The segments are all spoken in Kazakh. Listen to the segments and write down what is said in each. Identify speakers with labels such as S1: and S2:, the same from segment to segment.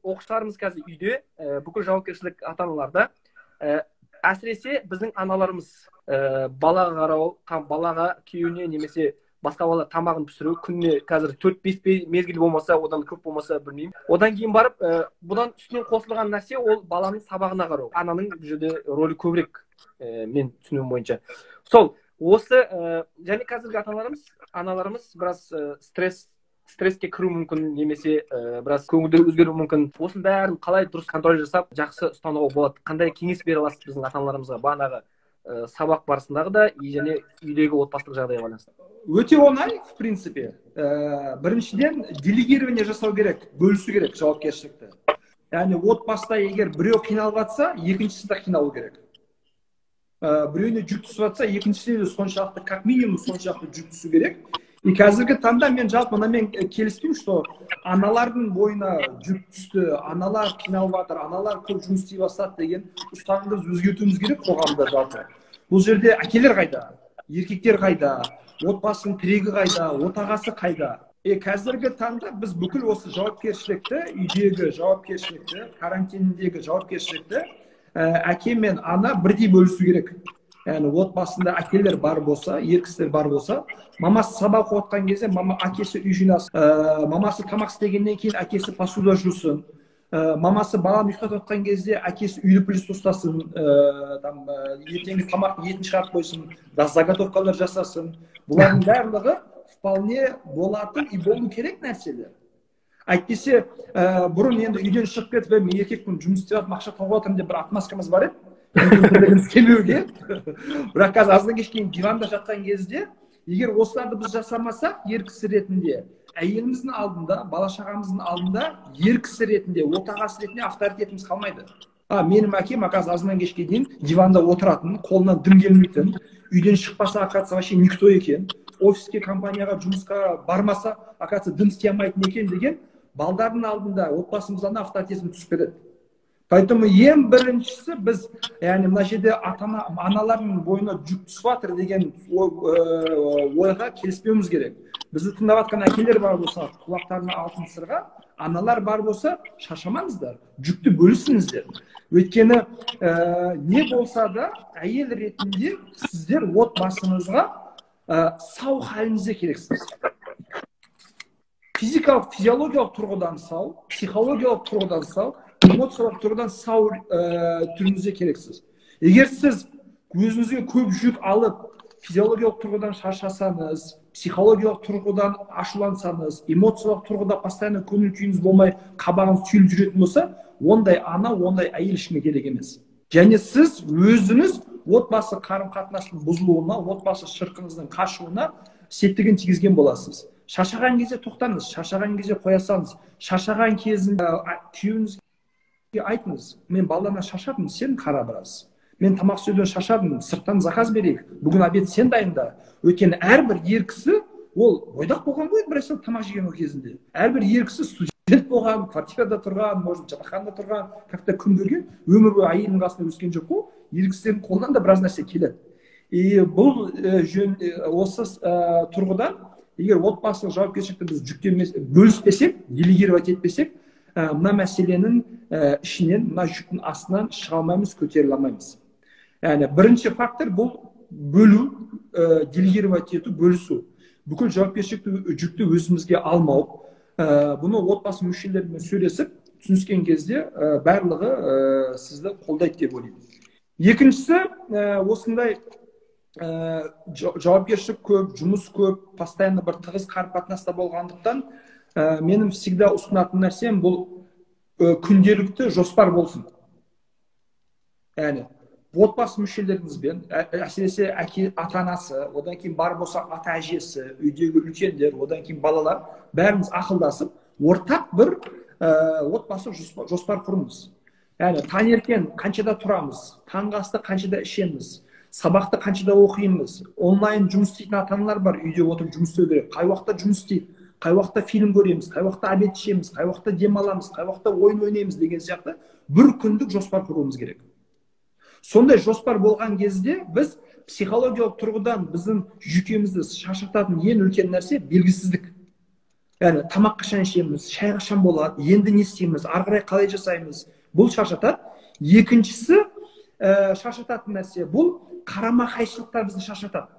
S1: оқушыларымыз қазір үйде, бүкіл жауапкершілік ата-аналарда. Әсіресе біздің аналарымыз балаға қарау, балаға күйеуіне немесе басқа бала тамағын пісіру, күніне қазір 4-5 мезгіл болмаса, одан көп болмаса білмеймін. Одан кейін барып, бұдан үстінен қосылған нәрсе ол баланың сабағына қарау. Ананың бұл жерде рөлі көбірек, мен түсінуім бойынша. Сол, осы және қазіргі аналарымыз біраз стресске кіру мүмкін, немесе біраз көңілдері өзгеруі мүмкін. Осының бәрін қалай дұрыс контроль жасап, жақсы ұстануға болады? Қандай кеңес бере аласыз біздің ата-аналарымызға бағанағы сабақ барысындағы да және үйдегі отбасылық жағдайға байланысты?
S2: Өте оңай, в принципе. Біріншіден, делегирование жасау керек, бөлісу керек жауапкершілікті. Яғни отбасыда егер біреу қиналып жатса, екіншісі де қиналу керек. Біреуіне жүк түсіп жатса, екіншісіне де соншалықты, как минимум соншалықты жүк түсу керек. И қазіргі таңда мен жалпы мынамен келіспеймін, что аналардың бойына жүк түсті, аналар қиналып жатыр, аналар көп жұмыс істей бастады деген ұстанымды өзгертуіміз керек қоғамда жалпы. Бұл жерде әкелер қайда, еркектер қайда, отбасының тірегі қайда, отағасы қайда? Қазіргі таңда біз бүкіл осы жауапкершілікті, үйдегі жауапкершілікті, карантиндегі жауапкершілікті әке мен ана бірдей бөлісу керек. Яғни отбасында әкелер бар болса, ер кісілер бар болса, мамасы сабақ оқытқан кезде әкесі үй жинасын, мамасы тамақ істегеннен кейін әкесі посуда жусын, мамасы баланы ұйықтатып жатқан кезде әкесі үйлі пілісті ұстасын, ертеңгі тамақтың етін шығарып қойсын, заготовкалар жасасын. Бұлардың барлығы вполне болатын и болу керек нәрселер. Әйтпесе, бұрын енді үйден шығып кетіп, мен еркекпін, жұмыс істеп жатырмын, ақша тауып жатырмын деп бір отмазкамыз бар еді. Келуге. Бірақ қазір аздан кешке диванда жатқан кезде, егер осыларды біз жасамасақ, ер кісі ретінде, әйеліміздің алдында, бала шағамыздың алдында, ер кісі ретінде, отағасы ретінде авторитетіміз қалмайды. Менің әкем қазір аздан кешке дейін диванда отыратын, қолынан дым келмейтін, үйден шықпаса, оказывается, вообще никто екен, офиске, компанияға, жұмысқа бармаса, оказывается, дым істей алмайтын екен деген, балдардың алдында, отбасымыздан авторитетім түсіп кетеді. Поэтому ең біріншісі біз, яғни мына жерде аналардың бойына жүк түсіп жатыр деген ойға келіспеуіміз керек. Бізді тыңдап жатқан әкелер бар болса, құлақтарына алтын сырға, аналар бар болса, шаршамаңыздар, жүкті бөлісіңіздер. Өйткені не болса да әйел ретінде сіздер отбасыңызға сау халіңізде керексіз. Физиологиялық тұрғыдан сау, психологиялық тұрғыдан сау, эмоциялық тұрғыдан сау түріңізде керексіз. Егер сіз өзіңізге көп жүк алып, физиологиялық тұрғыдан шаршасаңыз, психологиялық тұрғыдан ашулансаңыз, эмоциялық тұрғыда постоянно көңіл күйіңіз болмай, қабағыңыз түйіліп жүретін болса, ондай ана, ондай әйел ешкімге керек емес. Және сіз өзіңіз отбасы қарым-қатынастың бұзылуына, отбасы шырқыңыздың қашуына септігін тигізген боласыз. Шаршаған кезде тоқтаңыз, шаршаған кезде қоя салыңыз. Шаршаған кезінде күйеуіңізге айтыңыз, мен балаларымнан шаршадым, сен қара біраз. Мен тамақ істеуден шаршадым, сырттан заказ берейік. Бүгін обед сен дайында. Өйткені әрбір ер кісі ол бойдақ болған ғой, бір тамақ жеген кезінде. Әрбір ер кісі студент болған, квартирада тұрған, может, жатақханада тұрған, как-то күн көрген, өмір бойы әйелінің қасында өскен жоқ қой. Ер кісілердің қолынан да біраз нәрсе келеді. Бұл осы тұрғыдан егер отбасылық жауапкершілікті біз жүктемес, бөліспесек, делегировать етпесек, мына мәселенің ішінен, мына жүктің астынан шыға алмаймыз, көтеріле алмаймыз. Яғни бірінші фактор бұл бөлу, делегировать ету, бөлісу. Бүкіл жауапкершілікті жүкті өзімізге алмау. Бұны отбасы мүшелерімен сөйлесіп, түсініскен кезде барлығы сізді қолдайды деп ойлаймын. Екіншісі, осындай жауапкершілік көп, жұмыс көп, постоянно бір тығыз қарым-қатынаста болғандықтан, менің всегда ұсынатын нәрсем бұл күнделікті жоспар болсын. Яғни, отбасы мүшелеріңізбен, әсіресе ата-анасы, одан кейін бар болса ата-әжесі, үйдегі үлкендер, одан кейін балалар, бәріміз ақылдасып, ортақ бір отбасы жоспар құрыңыз. Яғни, таңертең қаншада тұрамыз, таңғы асты қаншада ішеміз, сабақты қаншада оқимыз, онлайн жұмыс істейтін ата-аналар бар, үйде отырып жұмыс істеу керек. Қай уақытта жұмыс істейді, қай уақытта фильм көреміз, қай уақытта обед ішеміз, қай уақытта демаламыз, қай уақытта ойын ойнаймыз деген сияқты бір күндік жоспар құруымыз керек. Сондай жоспар болған кезде біз психологиялық тұрғыдан біздің жүйкемізді шаршататын ең үлкен нәрсе белгісіздік. яғни тамақ қашан ішеміз, шай қашан болады, енді не істейміз, ары қарай қалай жасаймыз, бұл шаршатады. Екіншісі шаршататын нәрсе бұл қарама қайшылықтар бізді шаршатады.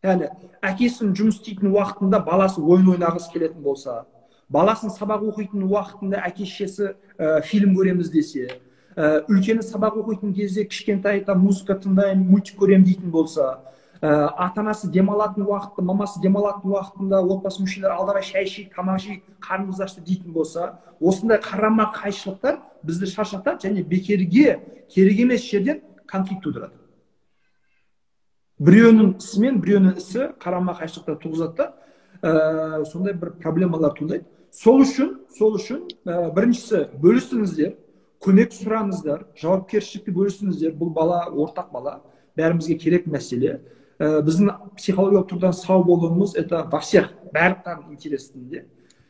S2: Яғни әкесінің жұмыс істейтін уақытында баласы ойын ойнағысы келетін болса, баласының сабақ оқитын уақытында әке шешесі фильм көреміз десе, үлкені сабақ оқитын кезде кішкентай музыка тыңдаймын, мультик көремін дейтін болса, ата-анасы демалатын уақытта, мамасы демалатын уақытында отбасы мүшелері алдыға шай ішейік, тамақ жейік, қарнымыз ашты дейтін болса, осындай қарама қайшылықтар бізді шаршатады және бекерге керек емес жерден конфликт тудырады. Біреуінің ісі мен біреуінің ісі қарама қайшылықтар туғызады да, сондай бір проблемалар туындайды. Сол үшін біріншісі бөлісіңіздер, көмек сұраңыздар, жауапкершілікті бөлісіңіздер. Бұл бала ортақ бала, бәрімізге керек мәселе. Біздің психологиялық тұрғыдан сау болуымыз это во всех барлықтардың интересінде.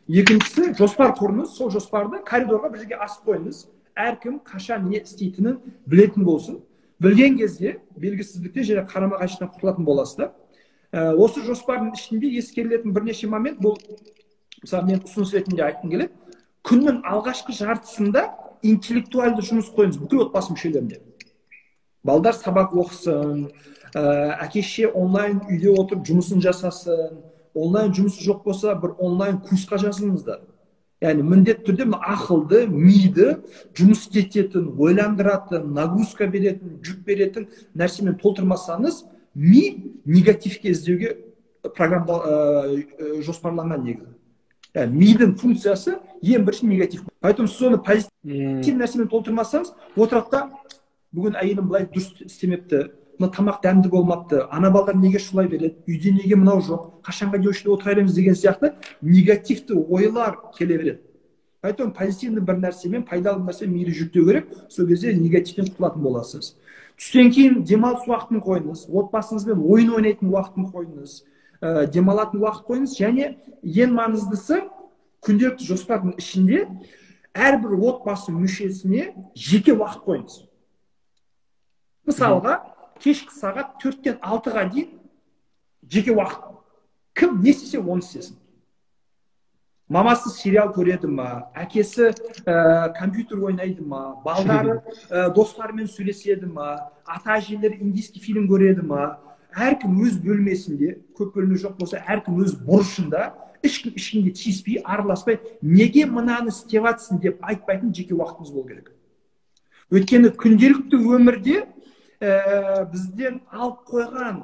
S2: Екіншісі жоспар құрыңыз, сол жоспарды коридорға бір жерге асып қойыңыз. Әркім қашан не істейтінін білетін болсын. Білген кезде белгісіздікте және қарама қайшылықтан құтылатын боласыздар. Осы жоспардың ішінде ескерілетін бірнеше момент, бұл мысалы мен ұсыныс ретінде айтқым келеді. Күннің алғашқы жартысында интеллектуалды жұмыс қойыңыз бүкіл отбасы мүшелеріне. Балдар сабақ оқысын, әке-шеше онлайн үйде отырып жұмысын жасасын, онлайн жұмысы жоқ болса бір онлайн курсқа жазылыңыздар. Яғни міндетті түрде ақылды, миды жұмыс ететін, ойландыратын, нагрузка беретін, жүк беретін нәрсемен толтырмасаңыз, ми негативке іздеуге жоспарланған негізі. Яғни мидың функциясы ең бірінші негатив. Поэтому сіз оны позитив нәрсемен толтырмасаңыз, отырақта бүгін әйелім былай дұрыс істемепті, тамақ дәмді болмапты, ана балдар неге шулай береді, үйде неге мынау жоқ, қашанға дейін осында отыра береміз деген сияқты негативті ойлар келе береді. Поэтому позитивный бір нәрсемен, пайдалы нәрсемен миды жүктеу керек, сол кезде негативтен құтылатын боласыз. Түстен кейін демалыс уақытын қойыңыз, отбасыңызбен ойын ойнайтын уақытын қойыңыз, демалатын уақыт қойыңыз, және ең маңыздысы күнделікті жоспардың ішінде әрбір отбасы мүшесіне жеке уақыт қойыңыз. Мысалға, кешкі сағат 4-тен 6-ға дейін жеке уақыт. Кім не істесе оны істесін. Мамасы сериал көреді ма, әкесі компьютер ойнайды ма, балдары достарымен сөйлеседі ма, ата-әжелер индийский фильм көреді ма, әркім өз бөлмесінде, көп бөлме жоқ болса, әркім өз бұрышында, ешкім ешкімге тиіспей, араласпай, неге мынаны істеп жатсың деп айтпайтын жеке уақытымыз болу керек. Өйткені күнделікті өмірде бізден алып қойған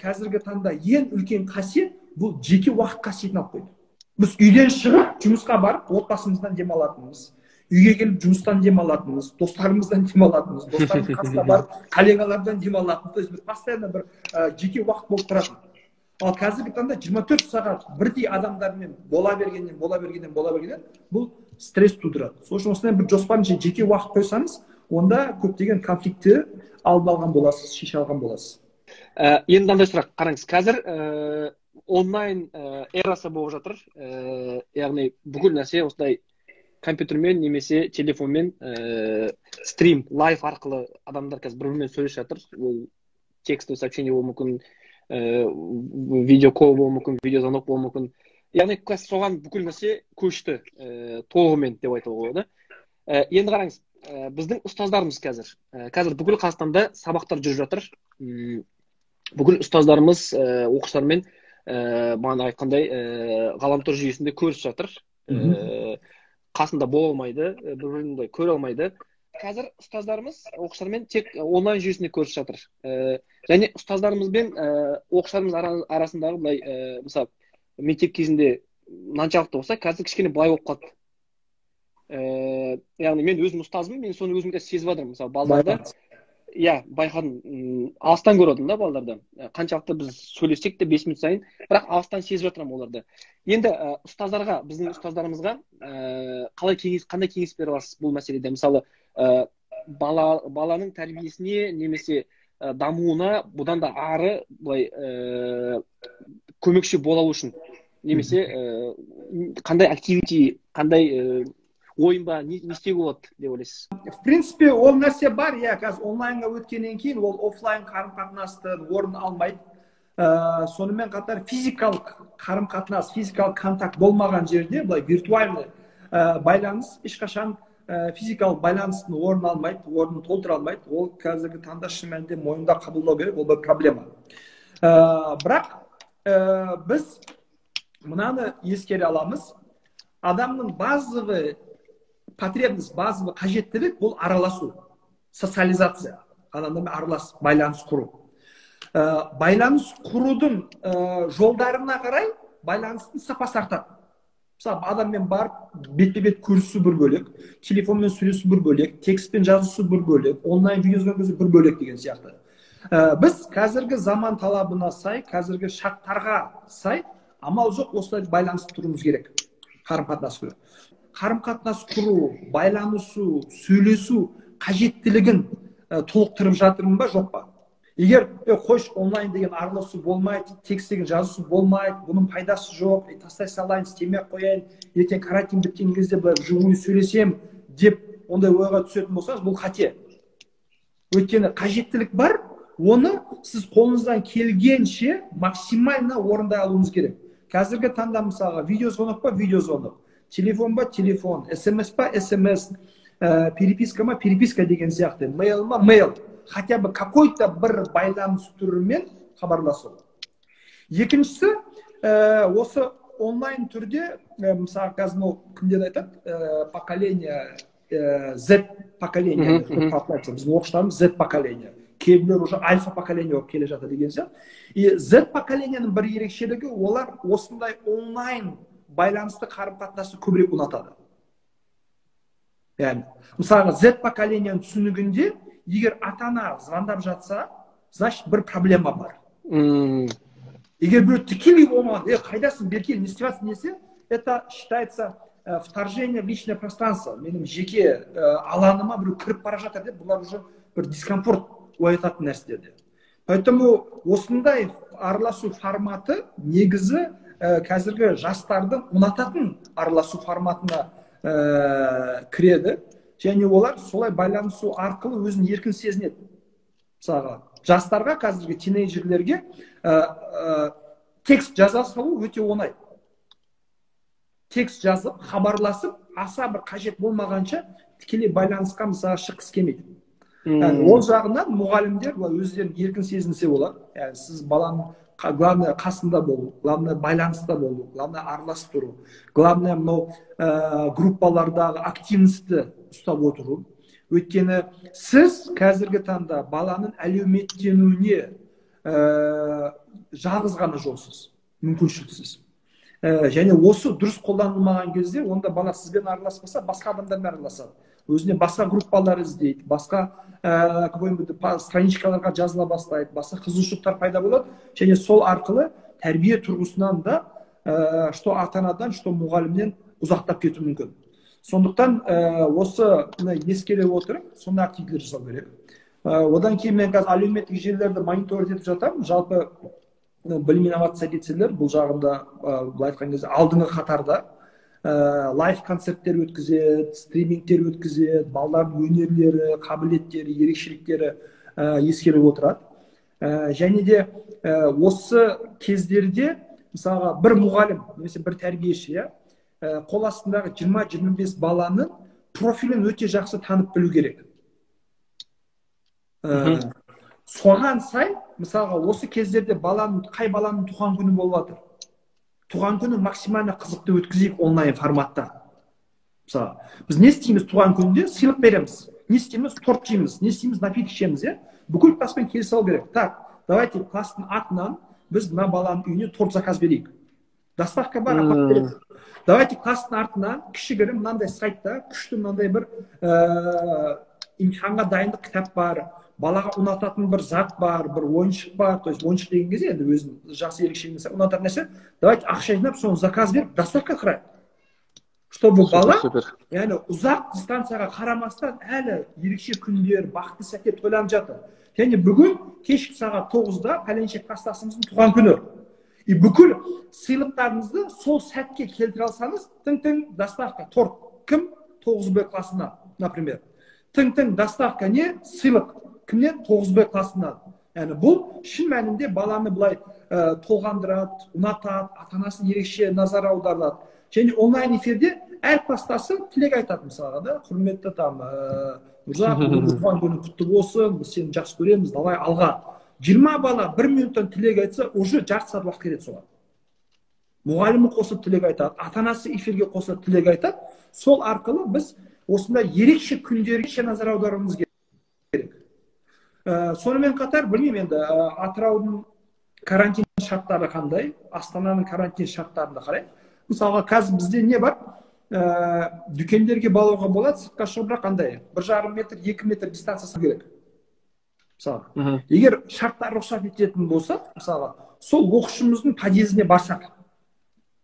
S2: қазіргі таңда ең үлкен қасиет бұл жеке уақыт қасиетін алып қойды. Біз үйден шығып жұмысқа барып отбасымыздан демалатынымыз, үйге келіп жұмыстан демалатынымыз, достарымыздан демалатынымыз, достарымыз қасына барып коллегалардан демалатынымыз, то есть біз постоянно бір жеке уақыт болып тұратын. Ал қазіргі таңда 24 сағат бірдей адамдармен бола бергеннен бұл стресс тудырады. Сол үшін осындай бір жоспарын жеке уақыт қойсаңыз, онда көптеген конфликтті алып алған боласыз, шеше алған боласыз.
S1: Енді мынандай сұрақ, қараңыз, қазір онлайн эрасы болып жатыр. Яғни бүкіл нәрсе осылай компьютермен немесе телефонмен стрим, лайв арқылы адамдар қазір бір-бірімен сөйлесіп жатыр. Ол текстовый сообщение болуы мүмкін, видеокол болуы мүмкін, видеозвонок болуы мүмкін. Яғни қазір соған бүкіл нәрсе көшті толығымен деп айтуға болады. Енді қараңыз, біздің ұстаздарымыз қазір бүкіл Қазақстанда сабақтар жүріп жатыр. Бүкіл ұстаздарымыз оқушылармен бағана айтқандай ғаламтор жүйесінде көрісіп жатыр. Қасында бола алмайды, бір-бірін көре алмайды. Қазір ұстаздарымыз оқушылармен тек онлайн жүйесінде көрісіп жатыр. Және ұстаздарымыз бен оқушыларымыз арасындағы былай, мысалы, мектеп кезінде мынаншалықты болса, қазір кішкене былай болып қалды. Яғни мен өзім ұстазымын, мен соны өзімде сезіп жатырмын. Мысалы, балдарда байқадым, алыстан көрдім да балдарда. Қаншалықты біз сөйлессек те 5 минут сайын, бірақ алыстан сезіп жатырмын оларды. Енді ұстаздарға, біздің ұстаздарымызға қандай кеңес бере аласыз бұл мәселеде? Мысалы, баланың тәрбиесіне немесе дамуына бұдан да ары былай көмекші бола алу үшін, немесе қандай активити, қандай ойын ба, не істеуге болады деп ойлайсыз?
S2: В принципе, ол нәрсе бар, қазір онлайнға өткеннен кейін ол офлайн қарым-қатынастың орнын алмайды. сонымен қатар физикалық қарым қатынас, физикалық контакт болмаған жерде былай виртуальный байланыс ешқашан физикалық байланыстың орнын алмайды, орнын толтыра алмайды. Ол қазіргі таңда шын мәнінде мойында қабылдау керек, ол бір проблема. Бірақ біз мынаны ескере аламыз. Адамның базовый потребность, базовый қажеттілік бұл араласу, социализация, адамдармен араласып байланыс құру. Байланыс құрудың жолдарына қарай байланыстың сапасы артады. Мысалы, адаммен барып бетпе-бет көрісу бір бөлек, телефонмен сөйлесу бір бөлек, текстпен жазысу бір бөлек, онлайн видеодан көрсету бір бөлек деген сияқты. Біз қазіргі заман талабына сай, қазіргі шарттарға сай амал жоқ осылай байланысып тұруымыз керек. Қарым-қатынас құру. Қарым-қатынас құру, байланысу, сөйлесу қажеттілігін толықтырып жатырмын ба, жоқ па? Егер қойш онлайн деген араласу болмайды, текст деген жазысу болмайды, бұның пайдасы жоқ, тастай салайын, істемей қояйын, ертең карантин біткен кезде живую сөйлесем деп ондай ойға түсетін болсаңыз, бұл қате. Өйткені қажеттілік бар, оны сіз қолыңыздан келгенше максимально орындай алуыңыз керек. Қазіргі таңда мысалға видеозвонок па, видеозвонок, телефон ба, телефон, смс па, смс, переписка ма, переписка деген сияқты, мейл ма, мейл. Хотя бы какой-то бір байланыс түрімен хабарласу. Екіншісі, осы онлайн түрде, мысалы, қазір кімдер айтады, поколение, Z поколение, біздің оқушыларымыз Z поколение, кейбіреулер уже альфа поколение болып келе жатыр деген сияқты. И Z поколениенің бір ерекшелігі, олар осындай онлайн байланысты қарым-қатынасты көбірек ұнатады. Яғни, мысалға Z поколениенің түсінігінде егер ата-ана звондап жатса, значит бір проблема бар. Егер біреу тікелей болмаған, қайдасың, Беркель, не істеватсың десе, это считается вторжение в личное пространство. Менің жеке аланыма біреу кіріп бара жатыр деп, бұлар уже бір дискомфорт оятатын нәрселерде. Поэтому осындай араласу форматы негізі қазіргі жастардың ұнататын араласу форматына кіреді. Және олар солай байланысу арқылы өзін еркін сезінеді. Мысалға, жастарға, қазіргі тинейджерлерге текст жаза салу өте оңай. Текст жазып, хабарласып, аса бір қажет болмағанша тікелей байланысқа мысалға шыққысы келмейді. Ол жағынан мұғалімдер өздерін еркін сезінсе болады. Сіз баланың главное қасында болу, главное байланыста болу, главное араласып тұру, главное мынау группалардағы активності ұстап отыру. Өйткені сіз қазіргі таңда баланың әлеуметтенуіне жалғыз ғана жолсыз, мүмкіншіліксіз. Және осы дұрыс қолданылмаған кезде, онда бала сізбен араласпаса, басқа адамдармен араласады. Өзіне басқа группалар іздейді, басқа страничкаларға жазыла бастайды, басқа қызығушылықтар пайда болады. Және сол арқылы тәрбие тұрғысынан да, что ата-анадан, что мұғалімнен ұзақтап кету мүмкін. Сондықтан осы ескере отырып, сондай активтер жасау керек. Одан кейін мен қазір әлеуметтік желілерді мониторинг етіп жатамын. Жалпы білім инновация жетселер бұл жағында былай айтқан кезде алдыңғы қатарда лайв концерттер өткізеді, стримингтер өткізеді, балалардың өнерлері, қабілеттері, ерекшеліктері ескеріп отырады. Және де осы кездерде мысалға бір мұғалім немесе бір тәрбиеші қол астындағы 20-25 баланың профилін өте жақсы танып білу керек. Соған сай, мысалға осы кездерде қай баланың туған күні болып жатыр. Туған күні максимально қызықты өткізейік онлайн форматта. Мысалы, біз не істейміз туған күнінде? Сыйлық береміз. Не істейміз? Торт жейміз. Не істейміз? Напиток ішеміз. Бүкіл класспен келісе алу керек. Так, давайте класстың атынан біз мына баланың үйіне торт заказ берейік. Доставка бар, апарып береді. Давайте класстың артынан кішігірім мынандай сайтта күшті мынандай бір имтиханға дайындық кітап бар, балаға ұнататын бір зат бар, бір ойыншық бар. То есть ойыншық деген кезде енді өзін жақсы ерекшелігін ұнататын нәрсе. Давайте ақша жинап, соны заказ беріп, доставка қырайық. Чтобы бала, яғни ұзақ дистанцияға қарамастан әлі ерекше күндер, бақытты сәтте тойланып жатыр. Және бүгін кешкі сағат 9-да пәленшек класстасымыздың туған күні. И бүкіл сыйлықтарыңызды сол сәтке келтіре алсаңыз, тың-тың доставка торт. Кім? 9Б классына, например. Тың-тың доставка не? Сыйлық. Кімнен? 9Б классынан. Яғни бұл шын мәнінде баланы былай толғандырады, ұнатады, ата анасын ерекше назар аударады. Және онлайн эфирде әр бастасы тілек айтады, мысалға да, құрметті там Нұрзат, туған күнің құтты болсын, біз сені жақсы көреміз, давай алға. 20 бала 1 минуттан тілек айтса, уже жарты сағат уақыт кетеді соған. Мұғалімі қосып тілек айтады, ата анасы эфирге қосып тілек айтады. Сол арқылы біз осындай ерекше күндерге назар аударуымыз керек. Сонымен қатар, білмеймін енді, Атыраудың карантин шарттары қандай, Астананың карантин шарттарында қарай. Мысалға, қазір бізде не бар? Дүкендерге балауға болады, сыртқа шығып, бірақ қандай? 1,5 метр, 2 метр дистанциясы керек. Мысалға, егер шарттар рұқсат ететін болса, мысалға, сол оқушымыздың подъездіне барсақ,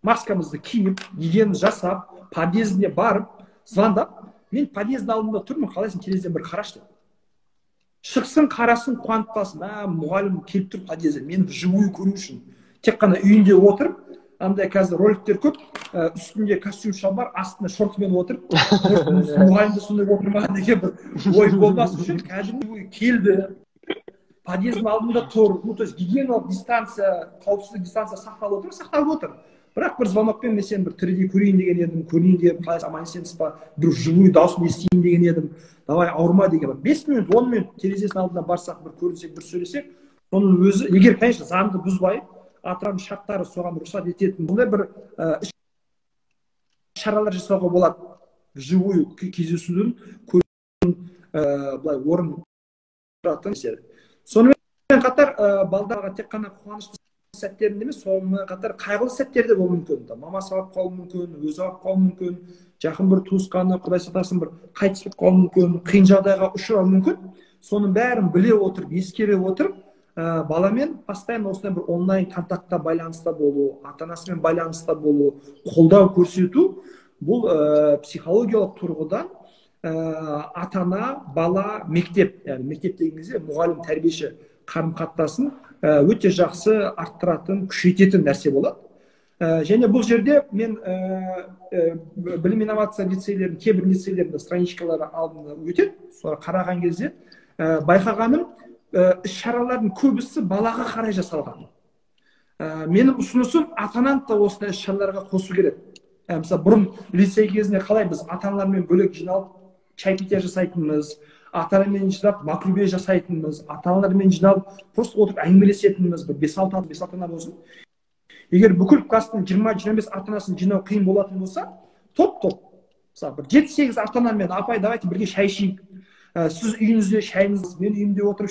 S2: маскамызды киіп, гигиена жасап, подъездіне барып, звондап, мен подъездің алдында тұрмын, қалайсың, терезеден бір қараш деп. Шықсын, қарасын, қуанып қалсын, мұғалім келіп тұр подъезден, мен живую көру үшін. Тек қана үйінде отырып, андай қазір роликтер көп, үстінде костюм шалбар, астында шортымен отырып, мұғалімді сондай отырмаған деген бір ой болмас үшін, кәдімгі келді, подъездің алдында тұр, то есть гигиеналық дистанция, қауіпсіздік дистанция сақталып отыр. Бірақ бір звонокпен мен сені бір тірідей көрейін деген едім, көрейін деп, қалай аман есенсіз ба, бір живой дауысын естейін деген едім, давай ауырма деген. 5 минут, 10 минут терезесінің алдына барсақ, бір көрінсек, бір сөйлесек, оның өзі, егер, конечно, заңды бұзбай, Атыраудың шарттары соған рұқсат ететін, бұндай бір шаралар жасауға болады. Живой кездесудің былай орын тұратын сері. Сонымен қатар балдарға тек қана қуанышты сәттерінде емес, сонымен қатар қайғылы сәттерде болуы мүмкін. Мамасы алып қалуы мүмкін, өзі алып қалуы мүмкін, жақын бір туысқаны, құдай сақтасын, бір қайтыс болып қалуы мүмкін, қиын жағдайға ұшырауы мүмкін. Соның бәрін біле отырып, ескере отырып, баламен постоянно осындай бір онлайн контактта байланыста болу, ата-анасымен байланыста болу, қолдау көрсету, бұл психологиялық тұрғыдан ата-ана, бала, мектеп, яғни мектеп деген кезде мұғалім, тәрбиеші қарым-қатынасын өте жақсы арттыратын, күшейтетін нәрсе болады. Және бұл жерде мен білім инновация лицейлерінің, кейбір лицейлердің страничкалары алдында өтеді. Солар қараған кезде байқағаным, іс-шаралардың көбісі балаға қарай жасалған. Менің ұсынысым ата-ананы да осындай іс-шараларға қосу керек. Мысалы, бұрын лицей кезінде қалай біз ата-аналармен бөлек жиналып чайпития жасайтынымыз, ата-анамен жинап макрубе жасайтынымыз, ата-аналармен жиналып просто отырып әңгімелесетініміз, бір 5-6 ана болсын. Егер бүкіл кластың 20-25 ата-анасын жинау қиын болатын болса, топ-топ. Мысалы, бір 7-8 ата-анамен, апай, давайте бірге шай ішейік. Сіз үйіңізде шайыңыз, мен үйімде отырып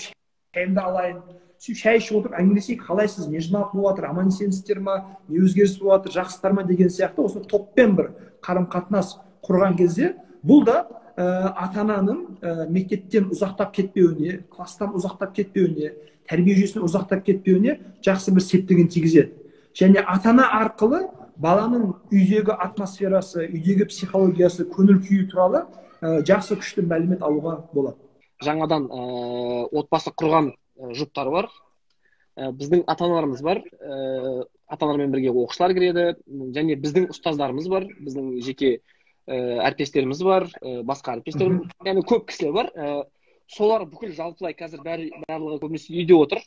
S2: шайымды алайын. Шай ішіп отырып әңгімелесейік, қалайсыз, не жиналып болып жатыр, аман есенсіздер ма, не өзгеріс болып жатыр, жақсыздар ма деген сияқты осы топпен бір қарым-қатынас құрған кезде, бұл да ата-ананың мектептен ұзақтап кетпеуіне, класстан ұзақтап кетпеуіне, тәрбие жүйесінен ұзақтап кетпеуіне жақсы бір септігін тигізеді. Және ата-ана арқылы баланың үйдегі атмосферасы, үйдегі психологиясы, көңіл күйі туралы жақсы күшті мәлімет алуға болады.
S1: Жаңадан отбасы құрған жұптар бар. Біздің ата-аналарымыз бар. Ата-аналармен бірге оқушылар кіреді. Және біздің ұстаздарымыз бар. Біздің жеке әріптестеріміз бар. Басқа әріптестеріміз. Яғни көп кісілер бар. Солар бүкіл жалпылай қазір барлығы көбінесе үйде отыр.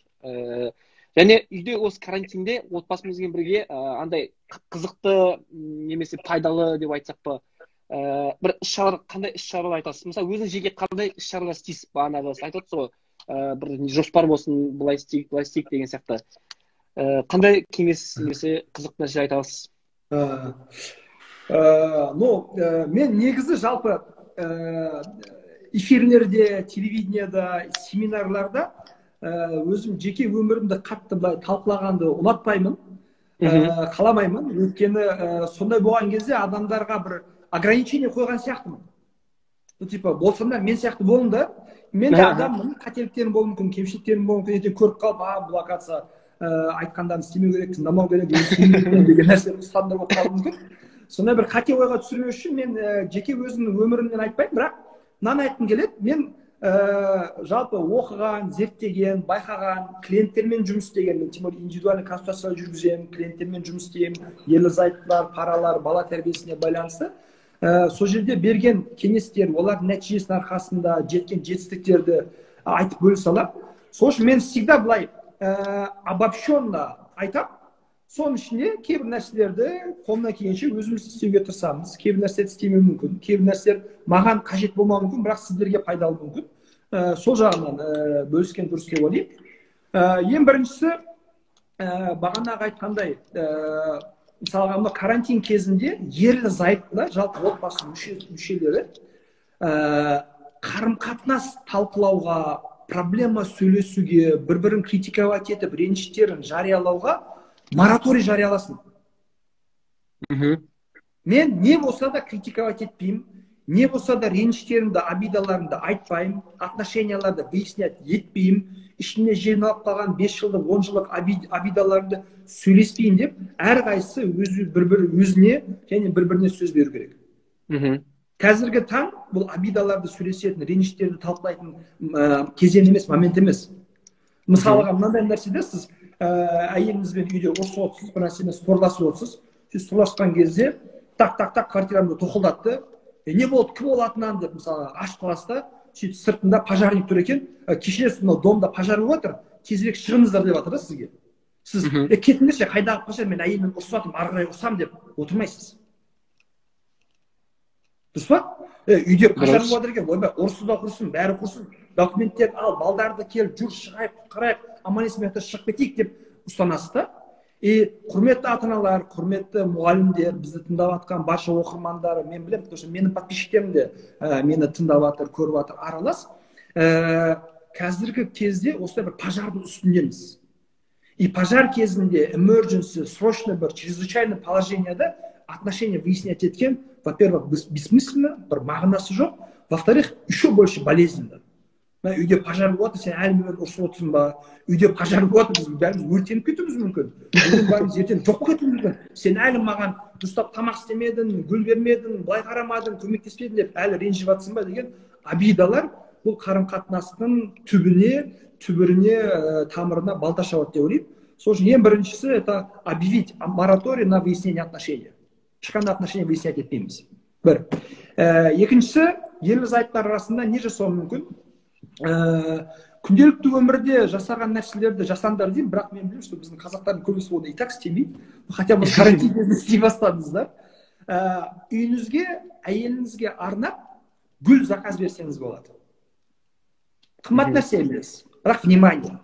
S1: Және үйде осы карантинде отбасымызбен бірге андай қызықты немесе пайдалы деп айтсақ па, бір іс-шаралар, қандай іс-шаралар айтасыз? Мысалы, өзіңіз жеке қандай іс-шаралар істейсіз? Бағанағы айтып отырсыз ғой, бір жоспар болсын, былай істейік деген сияқты. Қандай кеңес немесе қызықты нәрсе айта аласыз?
S2: Мен негізі жалпы эфирлерде, телевидениеда, семинарларда өзім жеке өмірімді қатты талқылағанды ұнатпаймын, қаламаймын. Өйткені сондай болған кезде адамдарға бір ограничение қойған сияқтымын. Типа, болсам да мен сияқты болыңдар, мен де адаммын, қателіктерім болуы мүмкін, кемшіліктерім болуы мүмкін, ертең көріп қалып, бұл оказывается айтқандарын істемеу керек, тыңдамау керек деген нәрсе ұстандар болып қалуы мүмкін. Сондай бір қате ойға түсірмеу үшін мен жеке өзімнің өмірімнен айтпаймын, бірақ мынаны айтқым келеді. Мен жалпы оқыған, зерттеген, байқаған, клиенттермен жұмыс істеген, мен тем более индивидуальный консультация жүргіземін, клиенттермен жұмыс істеймін, ерлі-зайыптылар, паралар, бала тәрбиесіне байланысты. Сол жерде берген кеңестер, олардың нәтижесінің арқасында жеткен жетістіктерді айтып бөлісе аламын. Сол үшін мен всегда былай обобщенно айтам. Соның ішінде кейбір нәрселерді қолымнан келгенше өзіміз істеуге тырысамыз. Кейбір нәрселерді істемеуі мүмкін. Кейбір нәрселер маған қажет болмауы мүмкін, бірақ сіздерге пайдалы мүмкін. Сол жағынан бөліскен дұрыс деп ойлаймын. Ең біріншісі, бағанағы айтқандай, мысалға мына карантин кезінде ерлі зайыпты, жалпы отбасы мүшелері қарым-қатынас талқылауға, проблема сөйлесуге, бір-бірін критиковать етіп, реніштерін жариялауға мораторий жарияласын. Мен не болса да критиковать етпеймін, не болса да реніштерімді, обидаларымды айтпаймын, отношенияларды выяснять етпеймін, ішіне жиналып қалған 5 жылдық, 10 жылдық обидаларымды сөйлеспеймін деп, әрқайсысы өзіне және бір-біріне сөз беру керек. Қазіргі таң бұл обидаларды сөйлесетін, реніштерді талқылайтын кезең емес, момент емес. Мысалға, мынандай нәрседе сіз әйеліңізбен үйде ұрысып отырсыз, бір нәрсемен спорласып отырсыз, сіз сырласқан кезде так квартирамды тоқылдатты, не болды, кім олатынан деп мысалы ашып қаласыз да, сөйтіп сыртында пожарник тұр екен, кешіресіз, мынау домда пожар болып жатыр, тезірек шығыңыздар деп жатыр да сізге. Сіз кетіңдерші, қайдағы пожар, мен әйеліммен ұрысып жатырмын, ары қарай ұрысамын деп отырмайсыз. Дұрыс па? Үйде пожар болып жатыр екен, ойбай, ұрысы да құрсын, бәрі құрсын, документтерді ал, балдарды кел, жүр, шығайық, құтқарайық, аман есен шығып кетейік деп ұстанасыз да. Құрметті ата-аналар, құрметті мұғалімдер, бізді тыңдап жатқан барша оқырмандары, мен білемін, потому что менің подписчиктерім де мені тыңдап жатыр, көріп жатыр, аралас. Қазіргі кезде осылай бір пожардың үстіндеміз. И пожар кезінде emergency, срочно бір чрезвычайный положениеда отношения выяснять еткен, во-первых, бессмысленно, бір мағынасы жоқ, во-вторых, еще больше болезненно. Үйде пожар болады, сен әліммен ұрысып отырсың ба? Үйде пожар болады, біз бәріміз өртеніп кетуіміз мүмкін. Бүгін бәріміз ертең жоқ болып кетуіміз мүмкін. Сен әлі маған дұрыстап тамақ істемедің, гүл бермедің, былай қарамадың, көмектеспедің деп әлі ренжіп жатсың ба деген обидалар бұл қарым-қатынастың түбіріне, тамырына балта шабады деп ойлаймын. Сол үшін ең біріншісі это объявить мораторий на выяснение отношений. Ешқандай отношения выяснять етпейміз. Бір. Екіншісі, ерлі-зайыптар арасында не жасау мүмкін? Күнделікті өмірде жасаған нәрселерді жасаңдар деймін, бірақ мен білемін, что біздің қазақтардың көбісі оны и так істемейді. Хотя бы карантин кезінде істей бастадыңыздар. Үйіңізге, әйеліңізге арнап гүл заказ берсеңіз болады. Қымбат нәрсе емес, бірақ внимание.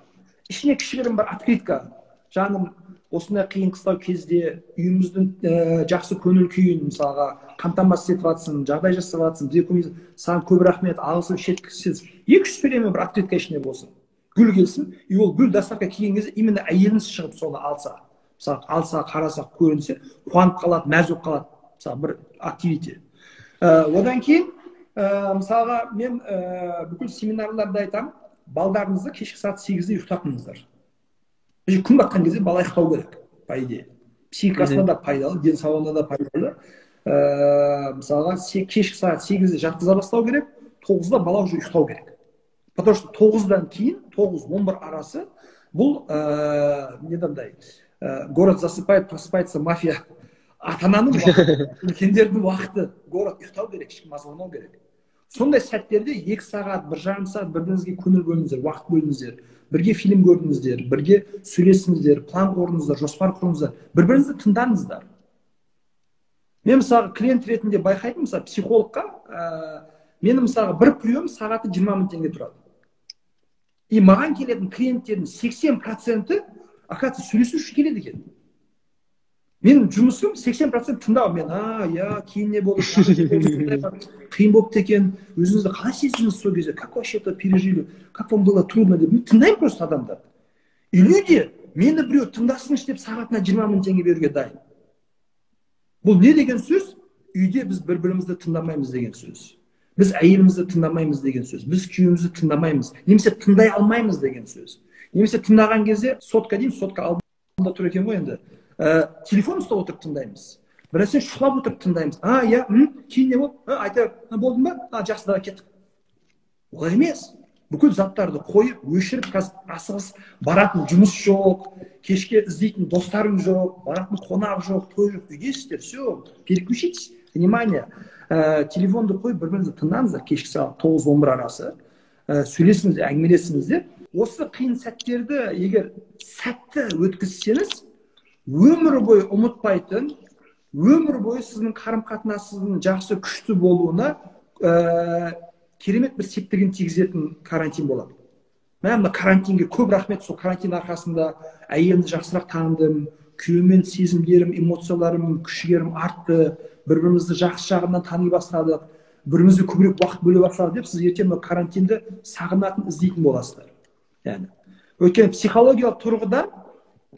S2: Ішіне кішігірім бір открытка. Жаным, осындай қиын қыстау кезде үйіміздің жақсы көңіл күйін мысалға қамтамасыз етіп жатсың, жағдай жасап жатсың, бізге саған көп рахмет, алғысым шеткісіз. 2-3 сөйлеме бір открытка ішіне болсын. Гүл келсін, и ол гүл дастарханға келген кезде именно әйеліңіз шығып соны алса, мысалы алса, қараса, көрінсе, қуанып қалады, мәз болып қалады, мысалы бір активити. Одан кейін, мысалға мен бүкіл семинарларда айтамын, балдарыңызды кешкі сағат 8-де ұйықтатыңыздар. Күн батқан кезде бала ұйықтау керек, по идее. Психикасына да пайдалы, денсаулығына да пайдалы. Мысалға кешкі сағат 8-де жатқыза бастау керек, 9-да бала уже ұйықтау керек. Потому что 9-дан кейін, 9-11 арасы бұл недандай, город засыпает, просыпается мафия. Ата-ананың уақыты, үлкендердің уақыты, город ұйықтау керек, ешкім мазаламау керек. Сондай сәттерде 2 сағат, 1,5 сағат бір-біріңізге көңіл бөліңіздер, уақыт бөліңіздер, бірге фильм көріңіздер, бірге сөйлесіңіздер, план құрыңыздар, жоспар құрыңыздар, бір-біріңізді тыңдаңыздар. Мен мысалға клиент ретінде байқайтын, мысалы психологқа, менің мысалға бір прием сағаты 20 мың теңге тұрады. И маған келетін клиенттердің 80%, оказывается, сөйлесу үшін келеді екен. Менің жұмысым 80% тыңдау. Мен, кейін не болды, қиын болыпты екен, өзіңізді қалай сездіңіз сол кезде, как вообще это пережили, как вам было трудно деп, мен тыңдаймын просто адамдарды. И люди мені біреу тыңдасыншы деп сағатына 20 мың теңге беруге дайын. Бұл не деген сөз? Үйде біз бір-бірімізді тыңдамаймыз деген сөз. Біз әйелімізді тыңдамаймыз деген сөз. Біз күйеуімізді тыңдамаймыз, немесе тыңдай алмаймыз деген сөз. Немесе тыңдаған кезде сотка деймін, сотка алдында тұр екен ғой енді. Телефон ұстап отырып тыңдаймыз. Біресе шулап отырып тыңдаймыз. Кейін не болды? Айта, болдың ба? Жақсы, да кеттік. Олай емес. Бүкіл заттарды қойып, өшіріп, асығыс баратын жұмыс жоқ, кешке іздейтін достарың жоқ, баратын қонақ жоқ, той жоқ, үйдесіздер, все, переключитесь, внимание. Телефонды қойып, бір-біріңізді тыңдаңыздар кешкі сағат 9-11 арасы. Сөйлесіңіздер, әңгімелесіңіздер. осы қиын сәттерді егер сәтті өткізсеңіз, өмір бойы ұмытпайтын, өмір бойы сіздің қарым қатынасыңыздың жақсы күшті болуына керемет бір септігін тигізетін карантин болады. Мына карантинге көп рахмет. Сол карантин арқасында әйелімді жақсырақ таныдым, күйеумен сезімдерім, эмоцияларым, күш-жігерім артты, бір-бірімізді жақсы жағынан тани бастадық, бірімізге көбірек уақыт бөле бастадық деп сіз ертең карантинді сағынатын, іздейтін боласыздар. Яғни өйткені психологиялық тұрғыдан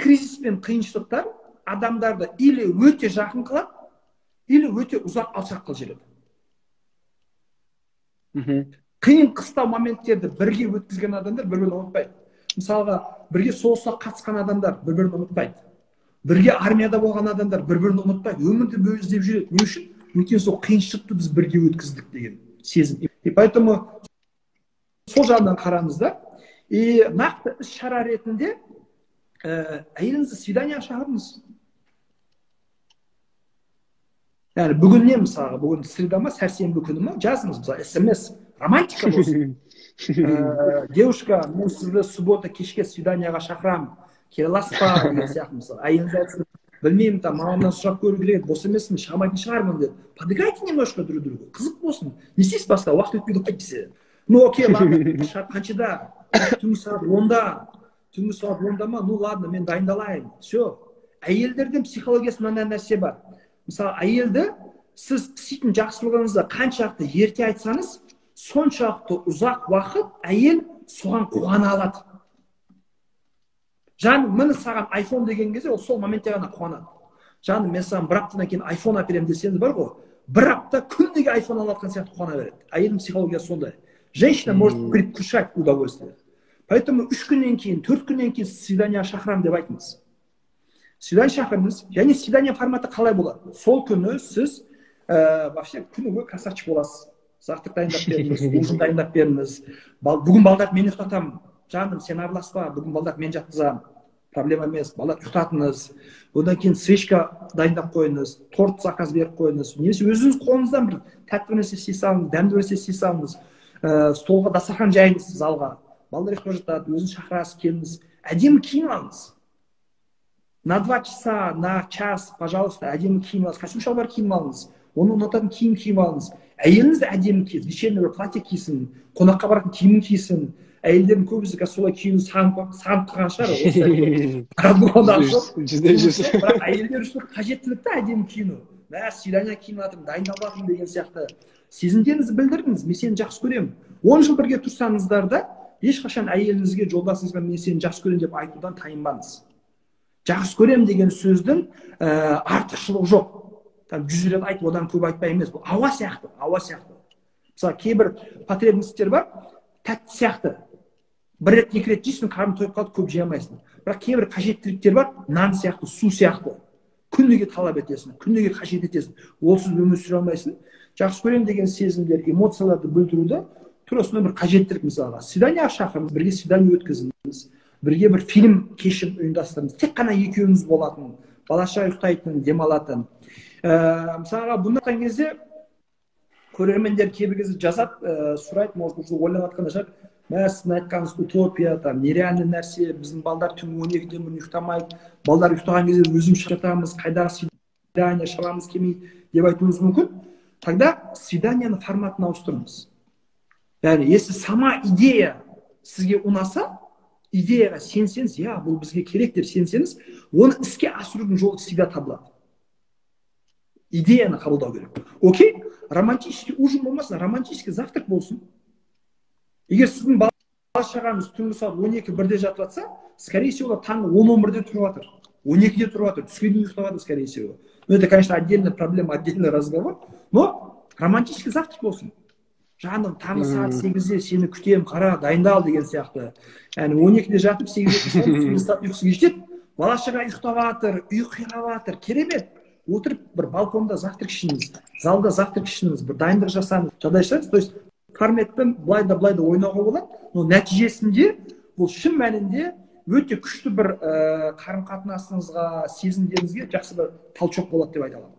S2: кризис пен қиыншылықтар адамдарды или өте жақын қылады, или өте ұзақ алшақ қылып жібереді. Қиын қыстау моменттерді бірге өткізген адамдар бір-бірін ұмытпайды. Мысалға, бірге соғысқа қатысқан адамдар бір-бірін ұмытпайды. Бірге армияда болған адамдар бір-бірін ұмытпайды. Өмірді бөліп іздеп жүреді. Не үшін? Өйткені сол қиыншылықты біз бірге өткіздік деген сезім. И поэтому сол жағынан қараңыздар. И нақты іс-шара ретінде әйеліңізді свиданиеға шақырыңыз. Яғни бүгін не мысалға, бүгін среда ма, сәрсенбі күні ма, жазыңыз мысалы смс, романтика болсын. Девушка, мен сізді суббота кешке свиданиеға шақырамын, келе аласыз ба деген сияқты мысалы. Әйеліңіз айтсын, білмеймін, мамамнан сұрап көру керек, бос емеспін, шығамайтын шығармын деп. Подыграйте немножко друг другу, қызық болсын. Не істейсіз басқа, уақыт өтпейді қой десе. Ну окей, ладно, қаншада? Түнгі сағат 10-да. Түнгі сағат 10-да ма? Ну ладно, мен дайындалайын. Все. Әйелдердің психологиясында мынандай нәрсе бар. Мысалы, әйелді сіз істейтін жақсылығыңызды қаншалықты ерте айтсаңыз, соншалықты ұзақ уақыт әйел соған қуана алады. Жаным, міне саған айфон деген кезде, ол сол моментте ғана қуанады. Жаным, мен саған бір аптадан кейін айфон әперемін десеңіз бар ғой, бір апта күніге айфон алатқан сияқты қуана береді. Әйелдің психологиясы сондай. Женщина может предвкушать удовольствие. Поэтому 3 күннен кейін, 4 күннен кейін свиданиеға шақырамын деп айтыңыз. Свидание шақырыңыз. Және свидание форматы қалай болады? Сол күні сіз вообще күні бойы красавчик боласыз. Завтрак дайындап беріңіз, ужин дайындап беріңіз. Бүгін балдар мен ұйықтатамын. Жаным, сен араласпа, бүгін балдар мен жатқызамын. Проблема емес, балдар ұйықтатыңыз. Одан кейін свечка дайындап қойыңыз, торт заказ беріп қойыңыз. Немесе өзіңіз қолыңыздан бір тәтті нәрсе істей салыңыз, дәмді нәрсе істей салыңыз. Столға дастархан жайыңыз залға. Балдар ұйықтап жатады, өзіңіз шақырасыз, келіңіз. Әдемі киім алыңыз. На 2 часа, на час, пожалуйста, әдемі киім алыңыз. Костюм шалбар киім алыңыз. Оны ұнататын киім алыңыз. Әйеліңіз де әдемі киіз, вечерний бір платье киісін, қонаққа баратын киімін киісін. Әйелдердің көбісі солай киюін сағынып қалған шығар. Бірақ әйелдер үшін қажеттілікті әдемі киіну. Мә, свидание киім алатырмын, дайындалып жатырмын деген сияқты сезімдеріңізді білдірдіңіз. Мен сені жақсы көремін. 10 жыл бірге тұрсаңыздар да, ешқашан әйеліңізге, жолдасыңызға мен сені жақсы көремін деп айтудан тайынбаңыз. Жақсы көремін деген сөздің артықшылығы жоқ. 100 рет айтып, одан көп айтпай емес. Бұл ауа сияқты, ауа сияқты. Мысалы, кейбір потребностьтер бар, тәтті сияқты. Бір рет, 2 рет жейсің, қарның тойып қалды, көп жей алмайсың. Бірақ кейбір қажеттіліктер бар, нан сияқты, су сияқты. Күніге талап етесің, күніге қажет етесің. Олсыз өмір сүре алмайсың. Жақсы көремін деген сезімдер, эмоцияларды білдіруді тура осындай бір қажеттілік мысалға. Свиданиеға шақырыңыз, бірге свидание өткізіңіз, бірге бір фильм кешін ұйымдастырыңыз. Тек қана екеуіңіз болатын, балаша ұйықтайтын, демалатын. Мысалға, бұндай кезде көрермендер кейбір кезде жазады, сұрайды, может, уже ойланып жатқан шығар. Мә, сіздің айтқаныңыз утопия, нереальный нәрсе, біздің балдар түнгі 12-ден бұрын ұйықтамайды, балдар ұйықтаған кезде өзіміз жатамыз, қайдағы свидание, шаламыз келмейді деп айтуыңыз мүмкін. Тогда свиданияны форматын ауыстырыңыз. Яғни, если сама идея сізге ұнаса, идеяға сенсеңіз, бұл бізге керек деп сенсеңіз, оны іске асырудың жолы всегда табылады. Идеяны қабылдау керек. Окей, романтический ужин болмасын, романтический завтрак болсын. Егер сіздің бала-шағаңыз түнгі сағат 12-1-де жатып жатса, скорее всего, таңғы 10-11-де тұрып жатыр. 12-де тұрып жатыр, түске дейін ұйықтап жатыр, скорее всего. Это, конечно, отдельная проблема, отдельный разговор, но романтический завтрак болсын. Жаным, таңғы сағат 8-де сені күтемін, қара, дайындал деген сияқты. Яғни 12-де жатып, 8-де түнгі сағат ұйқысы кештеп, бала-шаға ұйықтап жатыр, үй қирап жатыр, керемет. Отырып, бір балконда завтрак ішіңіз, залда завтрак ішіңіз, бір дайындық жасаңыз, жағдай жасаңыз. То есть форматпен былай да ойнауға болады, но нәтижесінде бұл шын мәнінде өте күшті бір қарым қатынасыңызға, сезімдеріңізге жақсы бір талшоқ болады деп айта аламын.